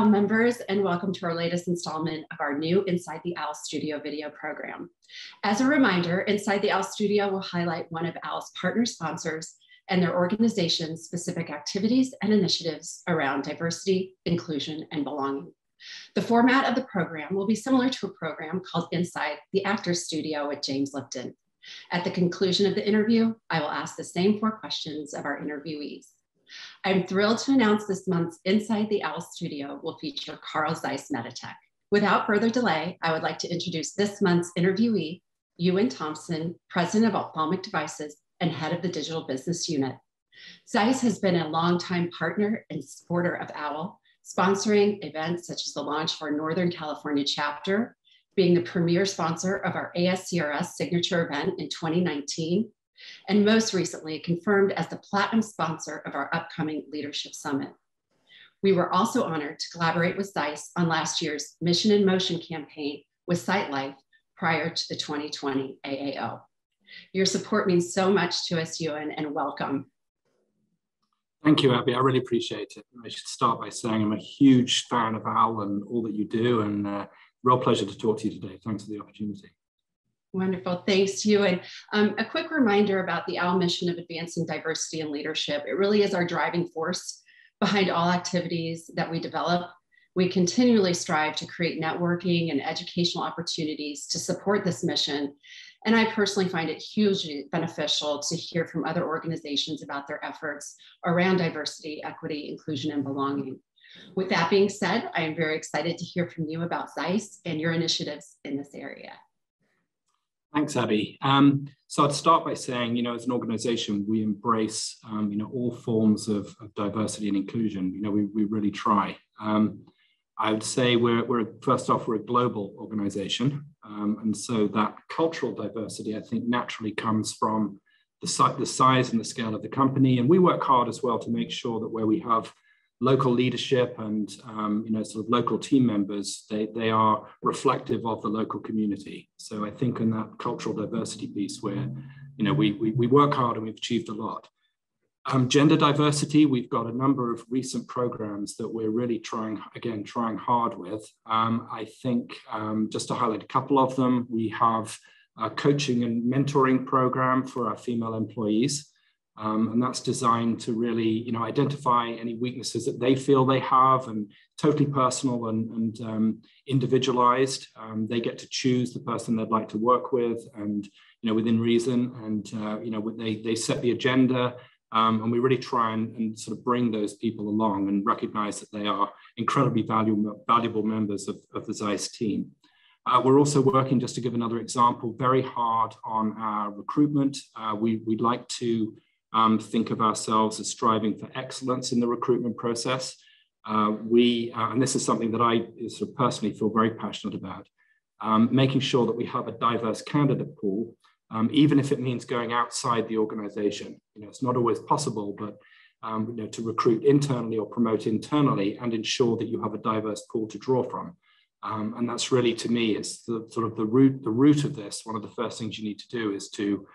OWL members, and welcome to our latest installment of our new Inside the OWL Studio video program. As a reminder, Inside the OWL Studio will highlight one of OWL's partner sponsors and their organization's specific activities and initiatives around diversity, inclusion, and belonging. The format of the program will be similar to a program called Inside the Actors Studio with James Lipton. At the conclusion of the interview, I will ask the same 4 questions of our interviewees. I'm thrilled to announce this month's Inside the OWL Studio will feature Zeiss Meditec. Without further delay, I would like to introduce this month's interviewee, Ewan Thompson, President of Ophthalmic Devices and Head of the Digital Business Unit. Zeiss has been a longtime partner and supporter of OWL, sponsoring events such as the launch of our Northern California chapter, being the premier sponsor of our ASCRS signature event in 2019, and most recently confirmed as the platinum sponsor of our upcoming Leadership Summit. We were also honored to collaborate with Zeiss on last year's Mission in Motion campaign with SightLife prior to the 2020 AAO. Your support means so much to us, Ewan, and welcome. Thank you, Abby. I really appreciate it. I should start by saying I'm a huge fan of OWL and all that you do, and real pleasure to talk to you today. Thanks for the opportunity. Wonderful, thanks, Ewan. A quick reminder about the OWL mission of advancing diversity and leadership. It really is our driving force behind all activities that we develop. We continually strive to create networking and educational opportunities to support this mission. And I personally find it hugely beneficial to hear from other organizations about their efforts around diversity, equity, inclusion, and belonging. With that being said, I am very excited to hear from you about Zeiss and your initiatives in this area. Thanks, Abby. So I'd start by saying, as an organization, we embrace, all forms of diversity and inclusion. We really try. I would say first off, we're a global organization. And so that cultural diversity, I think, naturally comes from the size and the scale of the company. And we work hard as well to make sure that where we have local leadership and sort of local team members, they are reflective of the local community. So I think in that cultural diversity piece where we work hard and we've achieved a lot. Gender diversity, we've got a number of recent programs that we're really trying hard with. I think just to highlight a couple of them, we have a coaching and mentoring program for our female employees. And that's designed to really, identify any weaknesses that they feel they have, and totally personal and individualized. They get to choose the person they'd like to work with, and within reason. And they set the agenda, and we really try and sort of bring those people along and recognize that they are incredibly valuable members of the Zeiss team. We're also working, just to give another example, very hard on our recruitment. We'd like to think of ourselves as striving for excellence in the recruitment process. And this is something that I sort of personally feel very passionate about, making sure that we have a diverse candidate pool, even if it means going outside the organization. It's not always possible, but to recruit internally or promote internally and ensure that you have a diverse pool to draw from. And that's really, to me, it's the root of this. One of the first things you need to do is to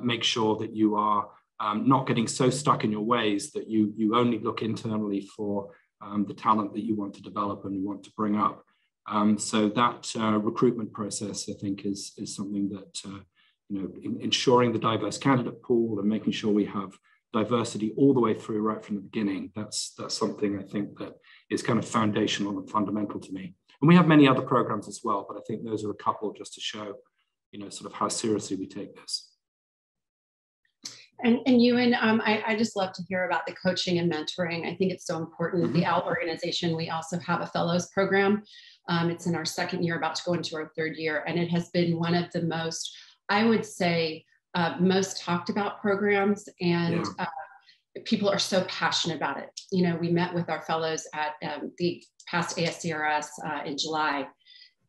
make sure that you are not getting so stuck in your ways that you only look internally for the talent that you want to develop and you want to bring up. So that recruitment process, I think, is something that, ensuring the diverse candidate pool and making sure we have diversity all the way through right from the beginning. That's something I think that is kind of foundational and fundamental to me. And we have many other programs as well, but I think those are a couple just to show, sort of how seriously we take this. And Ewan, I just love to hear about the coaching and mentoring. I think it's so important. Mm-hmm. The OWL organization, we also have a fellows program. It's in our 2nd year, about to go into our 3rd year. And it has been one of the most, I would say, most talked about programs. And people are so passionate about it. We met with our fellows at the past ASCRS in July.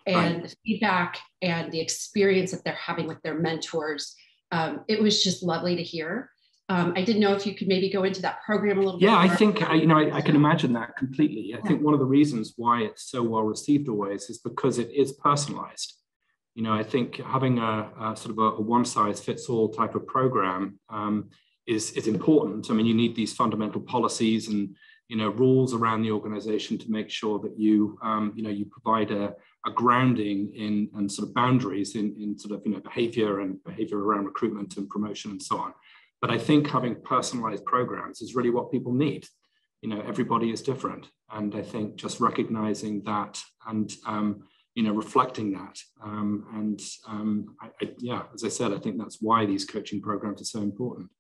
And the feedback and the experience that they're having with their mentors, it was just lovely to hear. I didn't know if you could maybe go into that program a little bit. Yeah, I think, I can imagine that completely. I think one of the reasons why it's so well received always is because it is personalized. I think having a sort of a one-size-fits-all type of program is important. I mean, you need these fundamental policies and rules around the organization to make sure that you provide a grounding in and sort of boundaries in sort of, behavior around recruitment and promotion and so on. But I think having personalized programs is really what people need. Everybody is different. And I think just recognizing that and, reflecting that. As I said, I think that's why these coaching programs are so important.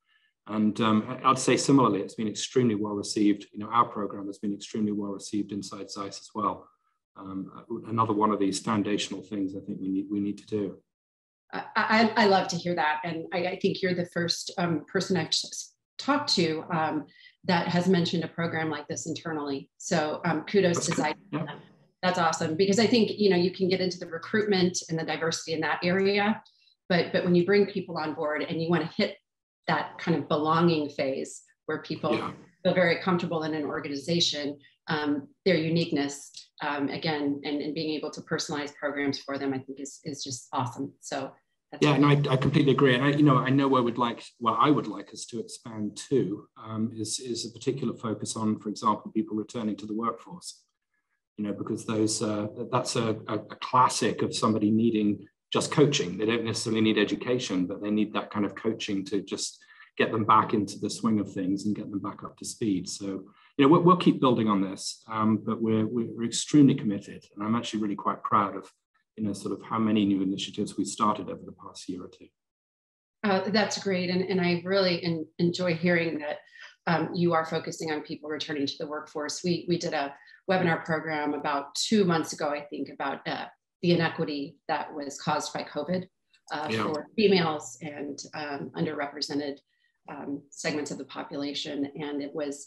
And I'd say similarly, it's been extremely well received. Our program has been extremely well received inside Zeiss as well. Another one of these foundational things I think we need to do. I love to hear that. And I think you're the first person I've talked to that has mentioned a program like this internally. So kudos to Zeiss. Yeah. That's awesome, because I think, you can get into the recruitment and the diversity in that area, but when you bring people on board and you want to hit that kind of belonging phase where people feel very comfortable in an organization, their uniqueness, again, and being able to personalize programs for them, I think is just awesome. So that's I completely agree. And I know where I would like us to expand to is a particular focus on, for example, people returning to the workforce. Because that's a classic of somebody needing just coaching. They don't necessarily need education, but they need that kind of coaching to just get them back into the swing of things and get them back up to speed. So, we'll keep building on this, but we're extremely committed. And I'm actually really quite proud of, sort of how many new initiatives we started over the past year or two. That's great. And I really enjoy hearing that you are focusing on people returning to the workforce. We did a webinar program about 2 months ago, I think, about the inequity that was caused by COVID for females and underrepresented segments of the population. And it was,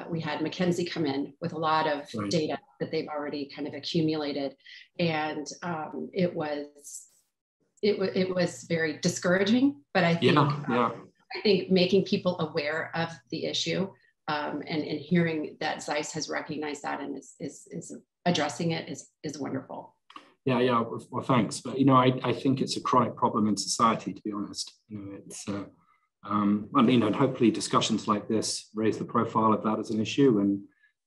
we had McKinsey come in with a lot of data that they've already kind of accumulated. And it was very discouraging, but I think, I think making people aware of the issue and hearing that Zeiss has recognized that and is addressing it is wonderful. Yeah. Well, thanks. But, I think it's a chronic problem in society, to be honest. It's, and hopefully discussions like this raise the profile of that as an issue and,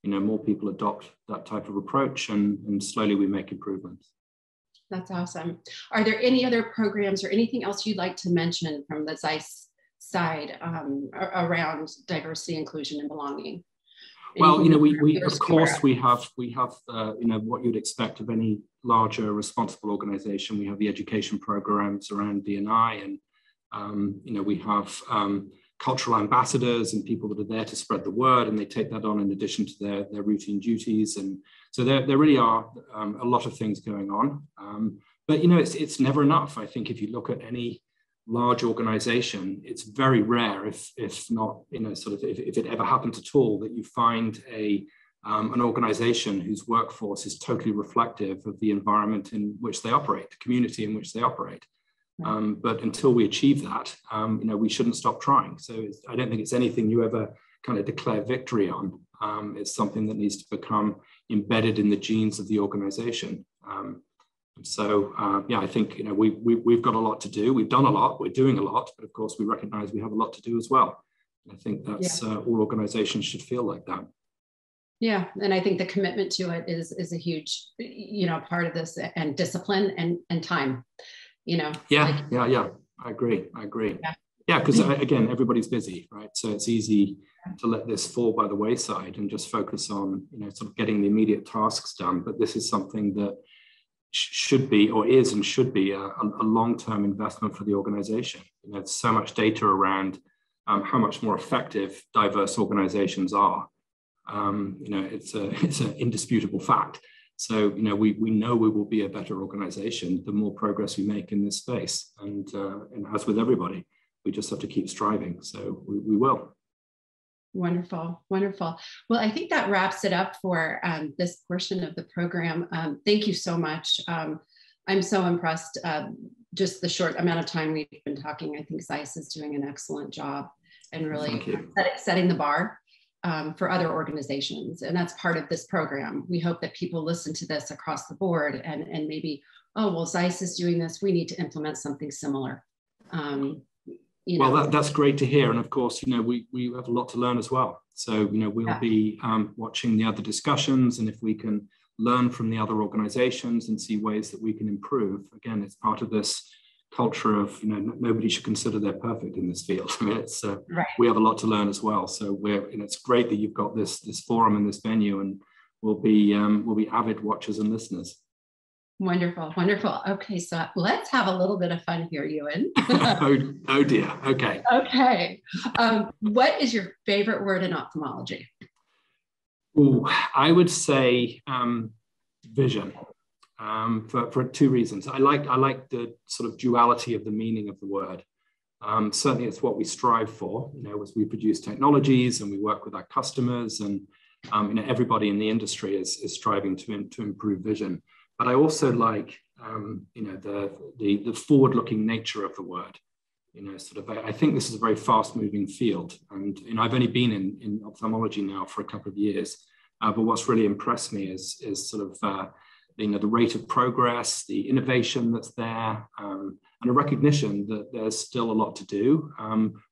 more people adopt that type of approach and slowly we make improvements. That's awesome. Are there any other programs or anything else you'd like to mention from the Zeiss side around diversity, inclusion, and belonging? Well, we of course we have what you'd expect of any larger responsible organization. We have the education programs around D&I, and we have cultural ambassadors and people that are there to spread the word, and they take that on in addition to their routine duties. And so there really are a lot of things going on. But it's never enough. I think if you look at any large organization, it's very rare, if not, if it ever happens at all, that you find an organization whose workforce is totally reflective of the environment in which they operate, the community in which they operate. But until we achieve that, we shouldn't stop trying. So I don't think it's anything you ever kind of declare victory on. It's something that needs to become embedded in the genes of the organization. So I think we've got a lot to do. We've done a lot. We're doing a lot, but of course we recognize we have a lot to do as well. I think that's all organizations should feel like that. Yeah, and I think the commitment to it is a huge part of this, and discipline and time. I agree. Yeah, because again, everybody's busy, right? So it's easy to let this fall by the wayside and just focus on sort of getting the immediate tasks done. But this is something that should be, or is and should be, a long-term investment for the organization. There's so much data around how much more effective diverse organizations are. It's an indisputable fact. So we know we will be a better organization the more progress we make in this space. And as with everybody, we just have to keep striving. So we will. Wonderful. Well, I think that wraps it up for this portion of the program. Thank you so much. I'm so impressed. Just the short amount of time we've been talking, I think Zeiss is doing an excellent job and really setting the bar for other organizations. And that's part of this program. We hope that people listen to this across the board and maybe, oh, well, Zeiss is doing this. We need to implement something similar. Well, that's great to hear. And of course, we have a lot to learn as well. So, we'll be watching the other discussions, and if we can learn from the other organizations and see ways that we can improve. Again, it's part of this culture of, nobody should consider they're perfect in this field. I mean, it's right. We have a lot to learn as well. So it's great that you've got this forum and this venue, and we'll be avid watchers and listeners. Wonderful, wonderful. Okay, so let's have a little bit of fun here, Ewan. oh dear. Okay. Okay. What is your favorite word in ophthalmology? Ooh, I would say vision. For two reasons. I like the sort of duality of the meaning of the word. Certainly, it's what we strive for. As we produce technologies and we work with our customers, and everybody in the industry is striving to improve vision. But I also like the forward-looking nature of the word. I think this is a very fast-moving field, and I've only been in ophthalmology now for a couple of years. But what's really impressed me is sort of the rate of progress, the innovation that's there, and a recognition that there's still a lot to do.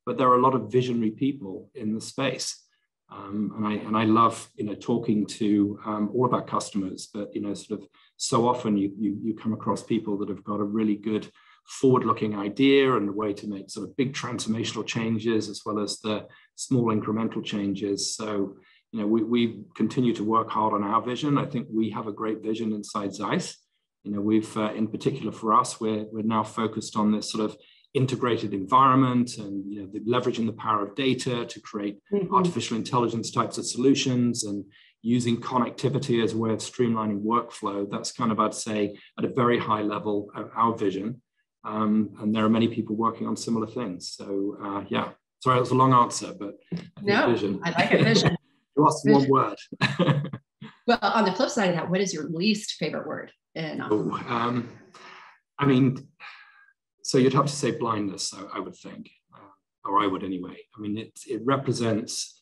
But there are a lot of visionary people in the space. And I love talking to all of our customers, but sort of so often you come across people that have got a really good forward-looking idea and a way to make sort of big transformational changes as well as the small incremental changes. So we continue to work hard on our vision. I think we have a great vision inside Zeiss. We've in particular for us, we're now focused on this sort of integrated environment and leveraging the power of data to create artificial intelligence types of solutions and using connectivity as a way of streamlining workflow. That's kind of, I'd say, at a very high level of our vision. And there are many people working on similar things. So yeah, sorry, that was a long answer, but vision. I like a vision. You asked one word. Well, on the flip side of that, what is your least favorite word? So you'd have to say blindness, I would think, or I would anyway. I mean, it represents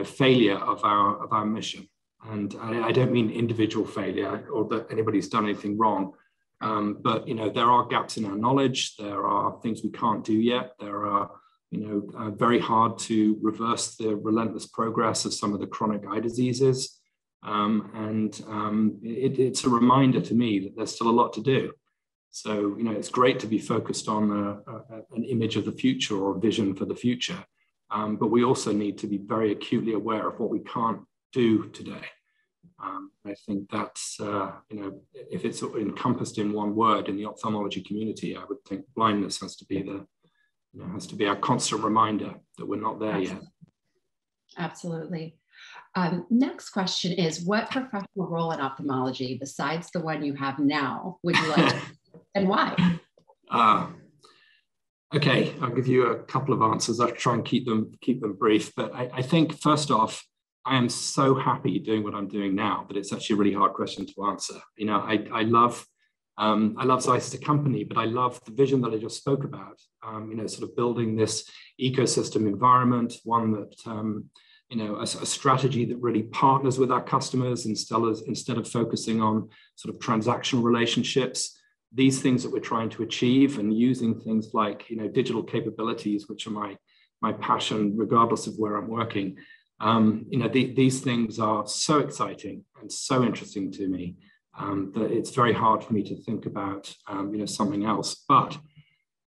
failure of our mission, and I don't mean individual failure or that anybody's done anything wrong, but there are gaps in our knowledge. There are things we can't do yet. There are very hard to reverse the relentless progress of some of the chronic eye diseases, and it's a reminder to me that there's still a lot to do. So, it's great to be focused on an image of the future or a vision for the future. But we also need to be very acutely aware of what we can't do today. I think that's, if it's encompassed in one word in the ophthalmology community, I would think blindness has to be our constant reminder that we're not there yet. Absolutely. Next question is, what professional role in ophthalmology, besides the one you have now, would you like to and why? Okay, I'll give you a couple of answers. I'll try and keep them brief. But I think first off, I am so happy doing what I'm doing now that it's actually a really hard question to answer. I love Zeiss as a company, but I love the vision that I just spoke about. Sort of building this ecosystem environment, one that a strategy that really partners with our customers instead of focusing on sort of transactional relationships. These things that we're trying to achieve and using things like digital capabilities, which are my passion, regardless of where I'm working. These things are so exciting and so interesting to me that it's very hard for me to think about something else. But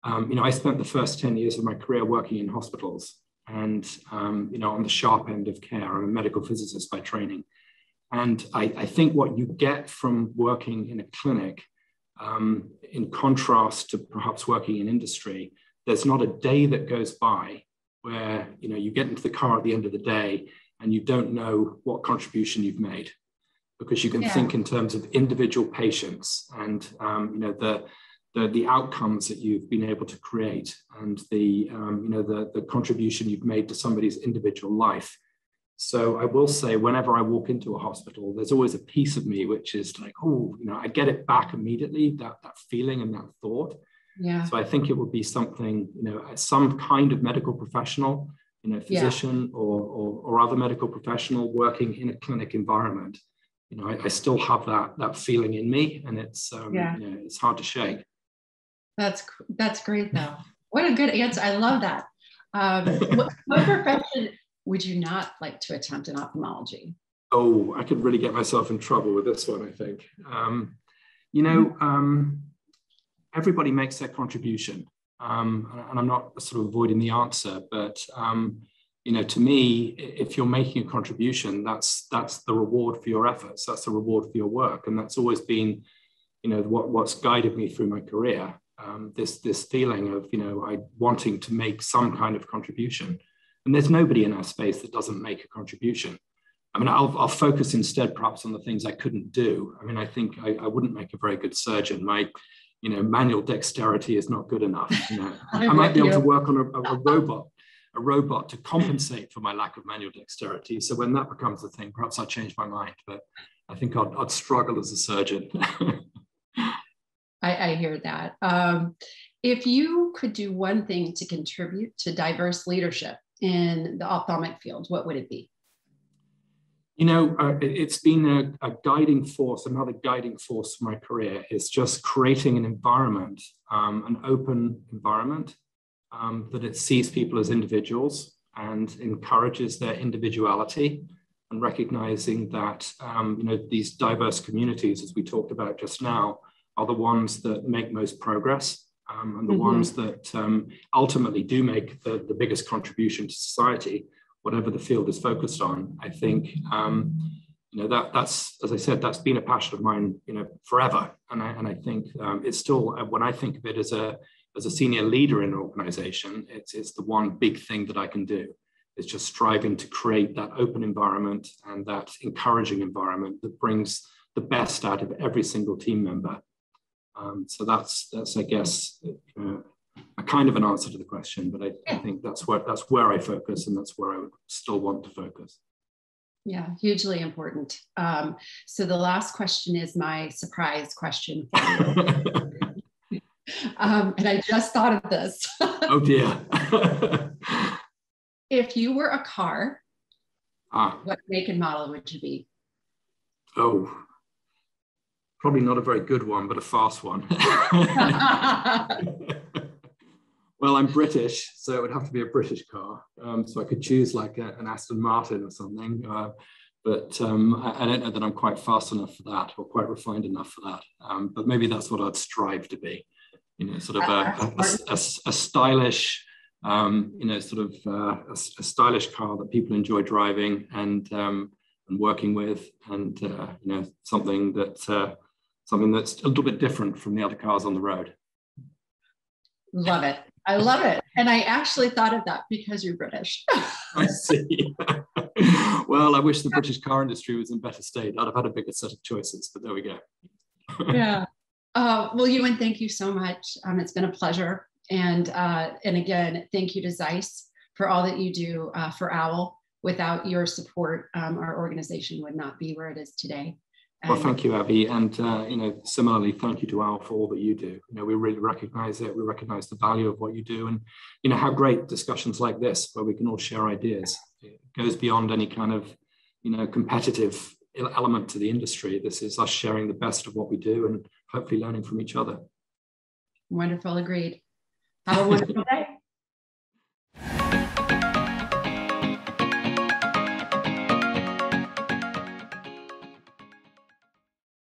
I spent the first 10 years of my career working in hospitals and on the sharp end of care. I'm a medical physicist by training, and I think what you get from working in a clinic, in contrast to perhaps working in industry, there's not a day that goes by where you get into the car at the end of the day and you don't know what contribution you've made, because you can think in terms of individual patients and the outcomes that you've been able to create and the contribution you've made to somebody's individual life. So I will say, whenever I walk into a hospital, there's always a piece of me which is like, I get it back immediately, that feeling and that thought. Yeah. So I think it would be something, some kind of medical professional, physician or other medical professional working in a clinic environment. I still have that feeling in me, and it's it's hard to shake. That's great though. What a good answer. I love that. What profession would you not like to attempt in ophthalmology? Oh, I could really get myself in trouble with this one, I think. Everybody makes their contribution. And I'm not sort of avoiding the answer, but to me, if you're making a contribution, that's the reward for your efforts. That's the reward for your work, and that's always been, what's guided me through my career. This feeling of wanting to make some kind of contribution, and there's nobody in our space that doesn't make a contribution. I mean, I'll focus instead perhaps on the things I couldn't do. I mean, I think I wouldn't make a very good surgeon. My manual dexterity is not good enough. I might be able to work on a robot to compensate for my lack of manual dexterity. So when that becomes a thing, perhaps I'll change my mind. But I think I'd struggle as a surgeon. I hear that. If you could do one thing to contribute to diverse leadership in the ophthalmic field, what would it be? It's been a guiding force. Another guiding force for my career is just creating an environment, an open environment that it sees people as individuals and encourages their individuality, and recognizing that these diverse communities, as we talked about just now, are the ones that make most progress, and the ones that ultimately do make the biggest contribution to society, whatever the field is focused on. I think, that's, as I said, that's been a passion of mine, forever. And I think it's still, when I think of it as a senior leader in an organization, it's the one big thing that I can do. It's just striving to create that open environment and that encouraging environment that brings the best out of every single team member. So that's I guess, a kind of an answer to the question, but I think that's where I focus, and that's where I would still want to focus. Yeah, hugely important. So the last question is my surprise question for you. And I just thought of this. Oh dear. If you were a car, what make and model would you be? Oh, probably not a very good one, but a fast one. Well, I'm British, so it would have to be a British car. So I could choose like an Aston Martin or something. But I don't know that I'm quite fast enough for that, or quite refined enough for that. But maybe that's what I'd strive to be. Sort of a stylish, a stylish car that people enjoy driving and working with, and something that's a little bit different from the other cars on the road. Love it. I love it. And I actually thought of that because you're British. I see. Well, I wish the British car industry was in better state. I'd have had a bigger set of choices, but there we go. Yeah. Well, Ewan, thank you so much. It's been a pleasure. And again, thank you to Zeiss for all that you do for OWL. Without your support, our organization would not be where it is today. Well, thank you, Abby. And, similarly, thank you to OWL for all that you do. We really recognize it. We recognize the value of what you do, and, how great discussions like this, where we can all share ideas. It goes beyond any kind of, competitive element to the industry. This is us sharing the best of what we do and hopefully learning from each other. Wonderful. Agreed. Have a wonderful day.